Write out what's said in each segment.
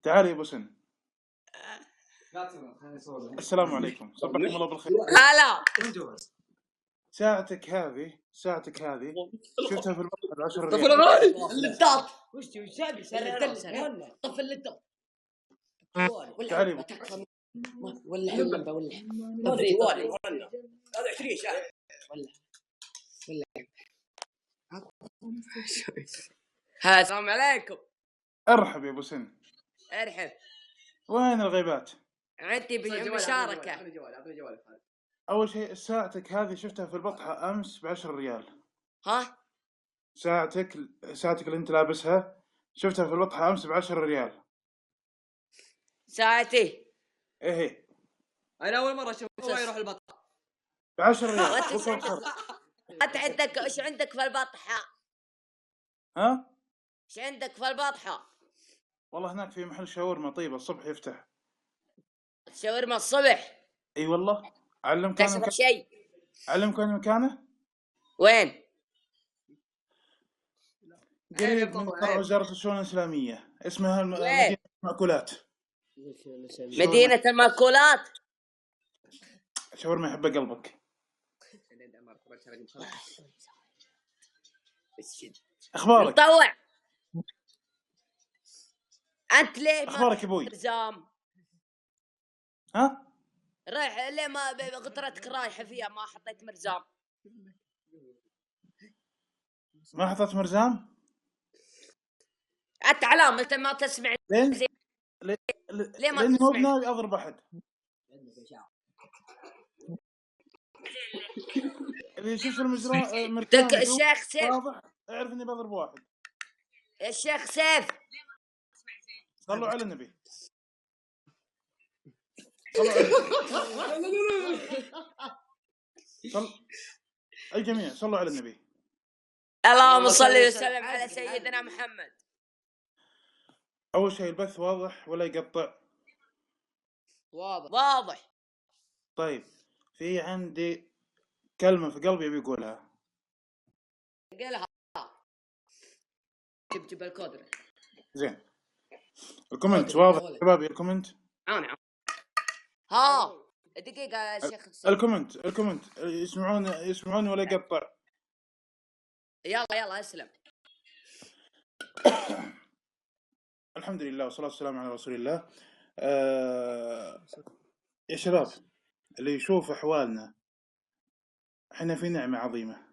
تعال يا ابو سن. السلام عليكم، صبحكم الله بالخير. هلا. ساعتك هذه شفتها في البحر ب10 طفل ريال. غالي اللابتوب وش تسوي؟ سرق طفل اللابتوب تعال يا ابو. ولا حلبة ولا ما ادري جوالي هذا 20 شهر ولا ها. السلام عليكم. ارحب يا ابو سن. ارحب. وين الغيبات؟ عندي مشاركة. اول شيء ساعتك هذه شفتها في البطحة امس ب10 ريال. ها؟ ساعتك اللي انت لابسها شفتها في البطحة امس ب10 ريال. ساعتي ايه انا اول مرة اشوف يروح البطحة ب10 ريال. انت عندك ايش عندك في البطحة؟ ها؟ ايش عندك في البطحة؟ والله هناك في محل شاورما طيبة الصبح يفتح. شاورما الصبح؟ اي والله. علمك تشرب شيء؟ علمك مكانه؟ وين؟ قريب من وزارة الشؤون الإسلامية، اسمها مدينة المأكولات. مدينة المأكولات. شاورما يحب قلبك. أخبارك؟ مطوع. أنت ليه ما أخبارك أبوي؟ مرزام. ها؟ رايح ليه ما غطرتك رايحة فيها ما حطيت مرزام؟ ما حطيت مرزام؟ أنت علامة أنت ما تسمع. ليه ما تسمع؟ لأني مو أضرب أحد. اللي يشوف المرزام الشيخ سيف واضح اعرف إني بضرب واحد. الشيخ سيف صلوا على النبي. صلوا على الجميع صلوا على النبي. اللهم صل وسلم على سيدنا محمد. أول شيء البث واضح ولا يقطع؟ واضح. طيب في عندي كلمة في قلبي بيقولها. قلها. جيب الكود. زين. الكومنت واضح شباب؟ الكومنت انا ها دقيقة يا شيخ. الكومنت يسمعون ولا يقطع؟ يلا اسلم. الحمد لله والصلاة والسلام على رسول الله. يا شباب اللي يشوف أحوالنا احنا في نعمة عظيمة،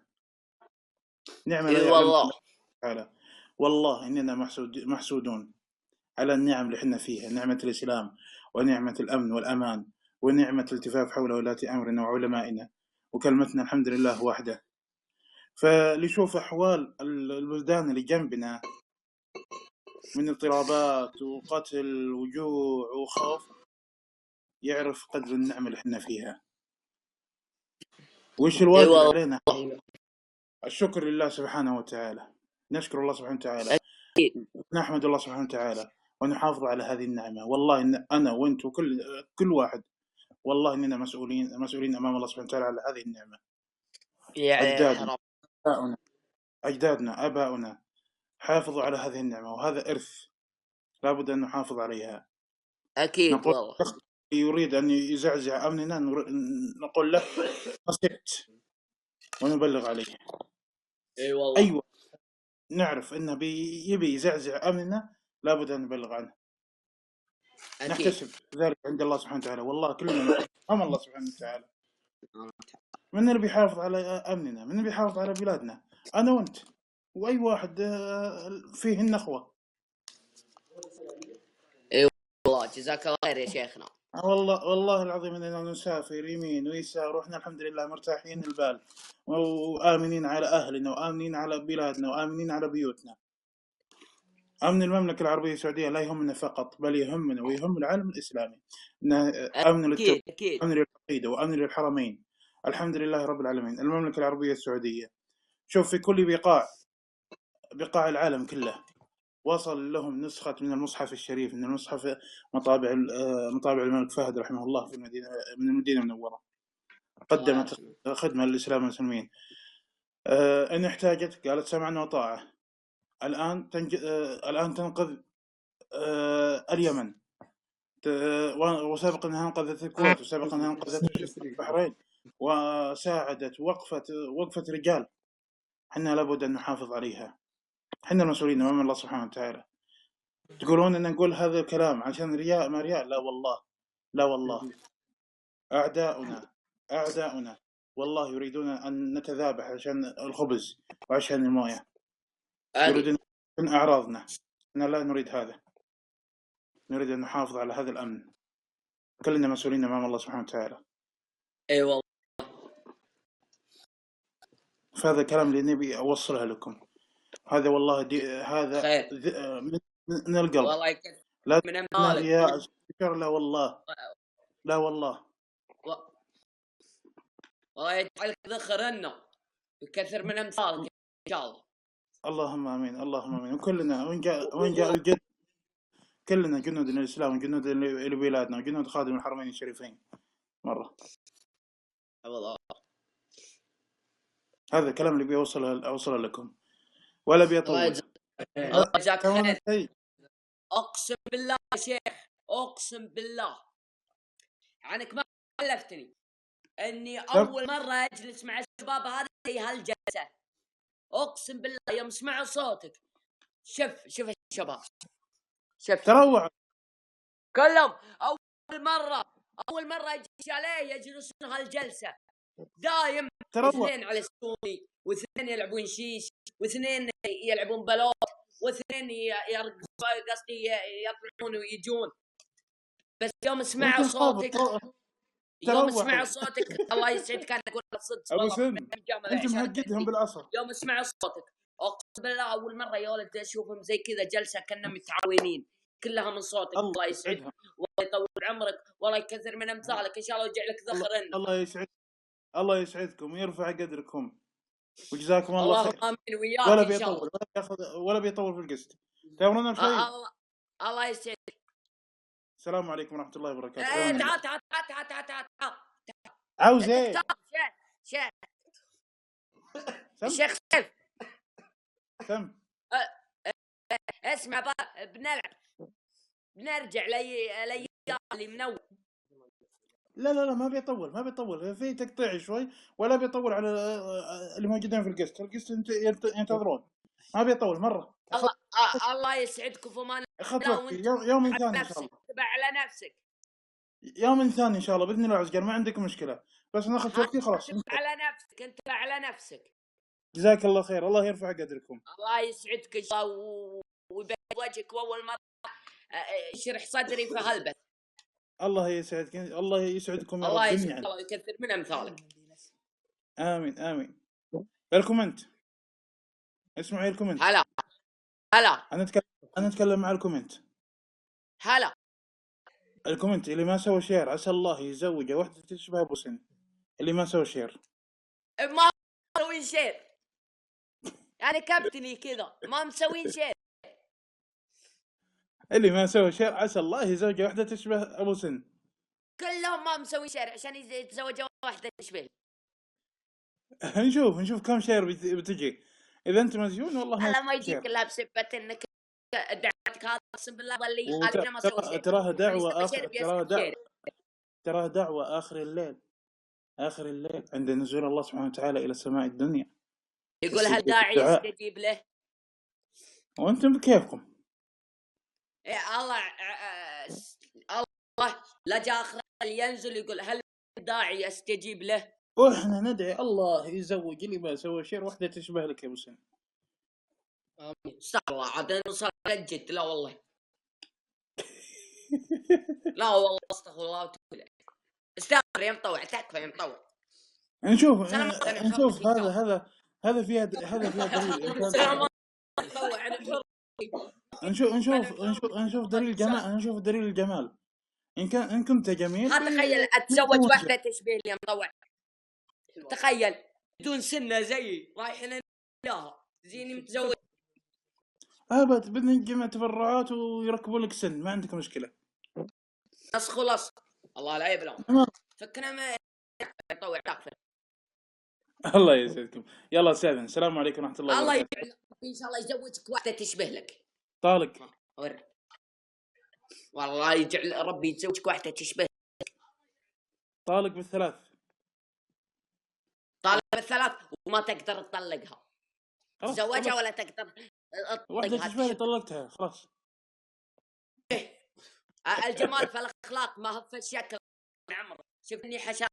نعمة لا يعلمها تعالى. والله إننا محسودون على النعم اللي احنا فيها، نعمة الإسلام ونعمة الأمن والأمان ونعمة الالتفاف حول ولاة أمرنا وعلمائنا وكلمتنا الحمد لله واحدة. فاللي يشوف أحوال البلدان اللي جنبنا من اضطرابات وقتل وجوع وخوف يعرف قدر النعمة اللي احنا فيها. وإيش الواجب علينا؟ الشكر لله سبحانه وتعالى. نشكر الله سبحانه وتعالى، نحمد الله سبحانه وتعالى ونحافظ على هذه النعمة. والله إن أنا وأنت وكل واحد والله إننا مسؤولين أمام الله سبحانه وتعالى على هذه النعمة. أجدادنا آباؤنا حافظوا على هذه النعمة، وهذا إرث لابد أن نحافظ عليها. أكيد. نقول يريد أن يزعزع أمننا نقول له أسكت ونبلغ عليه. أيوة نعرف إنه يبي يزعزع أمننا لابد أن نبلغ عنه. أكيد. نحتسب ذلك عند الله سبحانه وتعالى. والله كلنا أمام الله سبحانه وتعالى. من اللي بيحافظ على أمننا؟ من اللي بيحافظ على بلادنا؟ أنا وأنت وأي واحد فيه النخوة. والله جزاك الله خير يا شيخنا. والله العظيم اننا نسافر يمين ويسار واحنا الحمد لله مرتاحين البال وآمنين على أهلنا وآمنين على بلادنا وآمنين على بيوتنا. أمن المملكة العربية السعودية لا يهمنا فقط بل يهمنا ويهم العالم الإسلامي. أمن للعقيدة وأمن للحرمين. الحمد لله رب العالمين. المملكة العربية السعودية شوف في كل بقاع العالم كله وصل لهم نسخة من المصحف الشريف، من المصحف مطابع الملك فهد رحمه الله في من المدينة المنورة. قدمت خدمة للإسلام والمسلمين. إن احتاجت قالت سمعنا وطاعة. الآن تنقذ اليمن، وسبق أنها أنقذت الكويت، وسبق أنها أنقذت البحرين، وساعدت وقفة رجال. حنا لابد أن نحافظ عليها، حنا المسؤولين أمام الله سبحانه وتعالى. تقولون أن نقول هذا الكلام عشان رياء ما رياء؟ لا والله، لا والله. أعداؤنا والله يريدون أن نتذابح عشان الخبز وعشان الموية، يريدون أن أعراضنا. أنا لا نريد هذا، نريد أن نحافظ على هذا الأمن. كلنا مسؤولين أمام الله سبحانه وتعالى. اي والله. فهذا الكلام اللي نبي أوصله لكم، هذا والله هذا خير من القلب. والله يكثر لا من امثالك. لا والله، لا والله. والله يجعلك ذخر لنا يكثر من امثالك ان شاء الله. اللهم امين، اللهم امين. وكلنا وين جاء الجد، كلنا جنود الاسلام وجنود لبلادنا وجنود خادم الحرمين الشريفين مره. والله هذا الكلام اللي اوصله لكم، ولا بيطول. الله يجزاك خير. اقسم بالله يا شيخ، اقسم بالله عنك ما خلفتني اني اول مره اجلس مع الشباب هذه هالجلسه. اقسم بالله يوم سمعوا صوتك شوف الشباب، شوف تروع كلهم اول مره يجلس عليه يجلسون هالجلسه. دايم اثنين على السوني، واثنين يلعبون شيش، واثنين يلعبون بلوت، واثنين قصدي يطلعون ويجون. بس يوم سمعوا صوتك الله يسعدك، انا اقول الصدق والله انت مهجدهم بالعصر. يوم سمعوا صوتك اقسم بالله اول مره يا ولد اشوفهم زي كذا جلسه كانهم متعاونين كلها من صوتك. الله يسعدك والله يطول عمرك والله يكثر من امثالك ان شاء الله ويجعلك ذخر لنا. الله يسعدك، الله يسعدكم ويرفع قدركم وجزاكم الله خير. امين وياك ولا بيطول ولا بيطول في القسط. تامرون بشيء؟ الله يسعدك. السلام عليكم ورحمه الله وبركاته. تعال عاوز ايه شيخ سيف؟ سم اسمع بنرجع لي اللي منور. لا ما بيطول في تقطيع شوي، ولا بيطول على اللي موجودين في القسط ينتظرون. ما بيطول مره. الله يسعدكم في امان الله. يوم ثاني ان شاء الله. تبع على نفسك يوم ثاني ان شاء الله باذن الله عز وجل. ما عندك مشكله، بس ناخذ وقتي خلاص. على نفسك انت على نفسك. جزاك الله خير، الله يرفع قدركم. الله يسعدك ويبيض وجهك واول مره يشرح صدري في هالبث. الله يسعدك، الله يسعدكم يا رب جميعا. الله يكثر من امثالك. امين. الكومنت، اسمعي الكومنت. هلا انا اتكلم مع الكومنت. هلا الكومنت اللي ما سوى شير عسى الله يزوجه واحده تشبه ابو سن. اللي ما سوى شير ما مسوين شير يعني كابتني كذا ما مسوين شير. اللي ما سوى شير عسى الله يزوجه واحده تشبه ابو سن. كلهم ما مسوين شير عشان يتزوجوا واحده تشبه. نشوف كم شير بتجي. اذا انت مسجون والله ما يجيك الا بسبه انك دعوتك هذا اقسم بالله ظلي حاليا ما سوى شيء. تراها دعوه اخر الليل عند نزول الله سبحانه وتعالى الى سماء الدنيا. يقول هل داعي يستجيب له؟ وانتم بكيفكم. الله لا جاء اخر ينزل يقول هل داعي يستجيب له؟ واحنا ندعي الله يزوج اللي ما سوى شيء واحده تشبه لك يا ابو سن. امين. استغفر الله عاد نوصل جد. لا والله لا والله استغفر الله وتوب استغفر يا مطوع تكفى يا مطوع. نشوف هذا فيها دليل. نشوف دليل جمال. نشوف دليل الجمال. ان كنت جميل تخيل اتزوج واحده تشبه لي يا مطوع. تخيل بدون سنه زيي رايحين لها زيني متزوج ابد بنجمع تبرعات ويركبوا لك سن. ما عندك مشكله. بس خلاص الله لا يبلغ فكنا ما يطوع تكفى. الله يسعدكم. يلا استاذن. السلام عليكم ورحمه الله وبركاته. الله ان شاء الله يزوجك واحده تشبه لك. طالق والله يجعل ربي يتزوجك واحدة تشبه. طالق بالثلاث. طالب بالثلاث وما تقدر تطلقها. تزوجها ولا تقدر واحدة تطلقها. تشبهني طلقتها خلاص. الجمال في الأخلاق ما هو في الشكل يا عمرو. شوفني حشاك.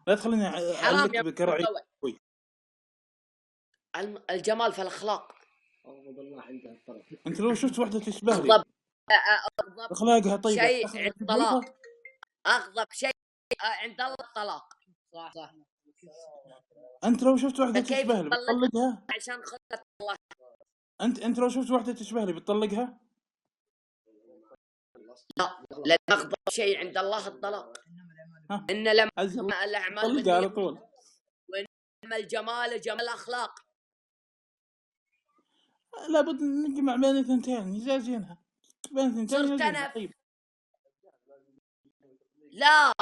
لا تخليني أعلق بكرعي. الجمال في الأخلاق. أنت لو شفت واحدة تشبه لي أغضب أخلاقها طيبة شيء عند الطلاق. أغضب شيء عند الله الطلاق. صح. أنت لو شفت واحدة تشبه لي بتطلقها عشان خلت الله. أنت لو شفت واحدة تشبه لي بتطلقها؟ لا، لأن أغضب شيء عند الله الطلاق. إن لما الأعمال طلقها على طول. وإنما الجمال جمال الأخلاق. لابد نجمع بين الثنتين يزازينها. بين الثنتين يزازينها. طيب. لا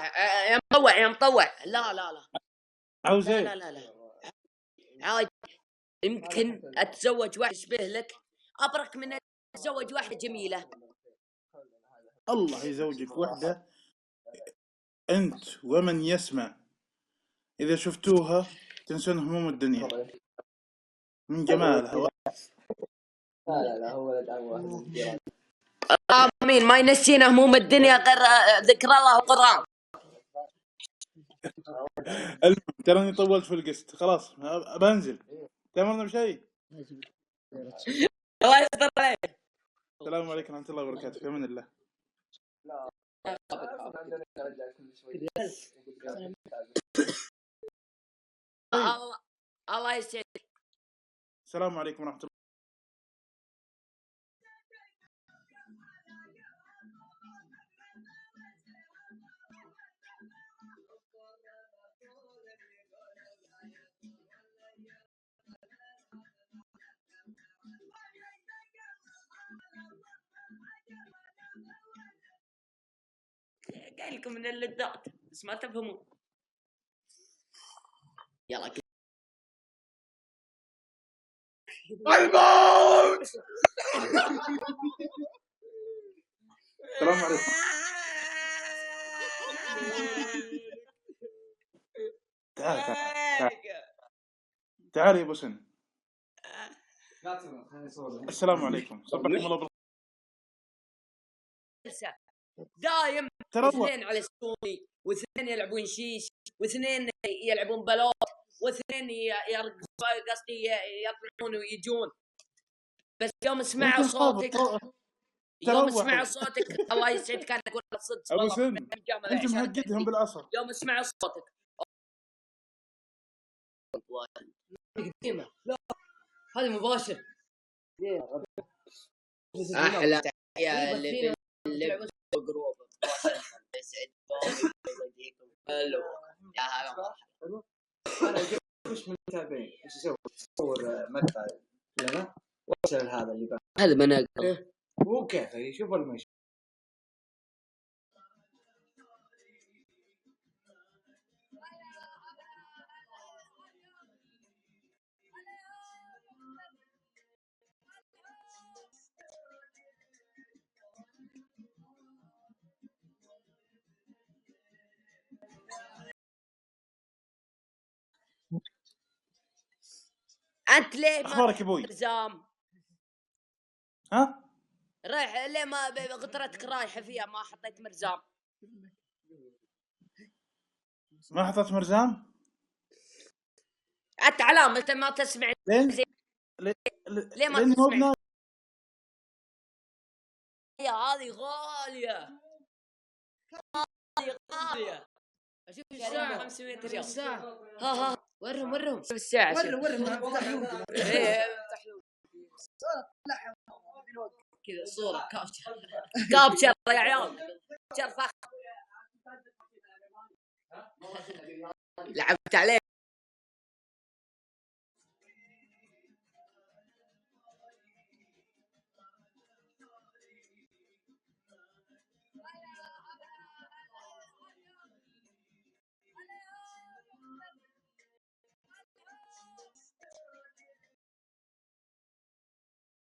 يا مطوع لا عاوزين. لا عاد يمكن أتزوج واحد يشبه لك أبرك من أتزوج واحدة جميلة. الله يزوجك واحدة أنت ومن يسمع إذا شفتوها تنسون هموم الدنيا من جمالها. لا هو آمين. ما ينسينا هموم الدنيا غير ذكر الله والقرآن. تراني طولت في القسط خلاص بنزل. تمرنا بشيء. الله يستر عليك. السلام عليكم ورحمة الله وبركاته. في أمان الله. الله يسعدك. السلام عليكم ورحمة الله. قايل لكم من اللذات بس ما تفهمون. يلا الموت. السلام عليكم. تعال يا ابو سن. السلام عليكم. صبحكم الله بالخير. دايم اثنين على السوني واثنين يلعبون شيش واثنين يلعبون بلوت واثنين قصدي يطلعون ويجون. بس يوم سمعوا صوتك الله يسعدك انا اقول الصدق ابو سن انت مهددهم بالعصر. يوم سمعوا صوتك قديمه. لا هذا مباشر. احلى تحيه اللي بالجروب يسعدكم ويهديكم. حلو يا هلا انا وش من المتابعين ايش اسوي؟ اصور مقطع لنا وارسل هذا اللي هذا مناقل مو كيف يشوف المشي. انت ليه اخبارك يا ابوي؟ مرزام ها رايح ليه ما غطرتك رايحه فيها ما حطيت مرزام؟ ما حطيت مرزام؟ انت علامه ما تسمع ليه ما تسمع؟ يا هذه غاليه اشوف الساعه 500 ريال الساعه. ها ورهم شوف الساعه. ورهم ايه كذا صوره كابتشر يا عيال. كابتشر فخ لعبت عليه.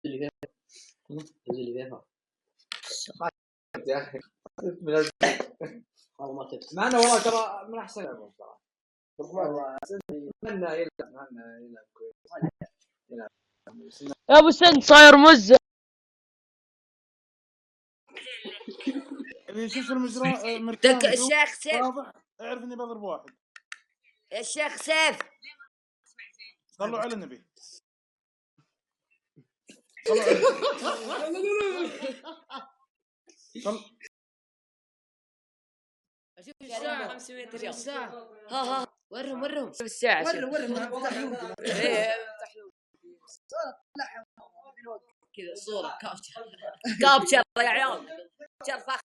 اللي فيها يا اخي مع انه والله ترى من احسن لعبه صراحه. اتمنى يلعب كويس. يا ابو سند صاير مزه. اللي يشوف المجرى مركان الشيخ سيف واضح اعرف اني بضرب واحد. الشيخ سيف صلوا على النبي. صلوا على اشوف الساعه 500 ريال. الساعه ها ورهم شوف الساعه. كذا صوره كابتشر يا عيال. كابتشر فخ.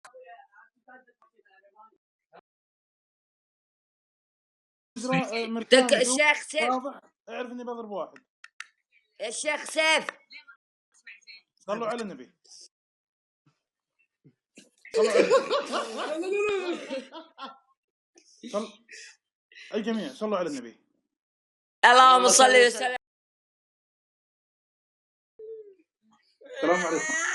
الشيخ سيف واضح اعرف اني بضرب واحد. الشيخ سيف صلوا على النبي. الجميع صلوا على النبي. اللهم صل وسلم. السلام عليكم.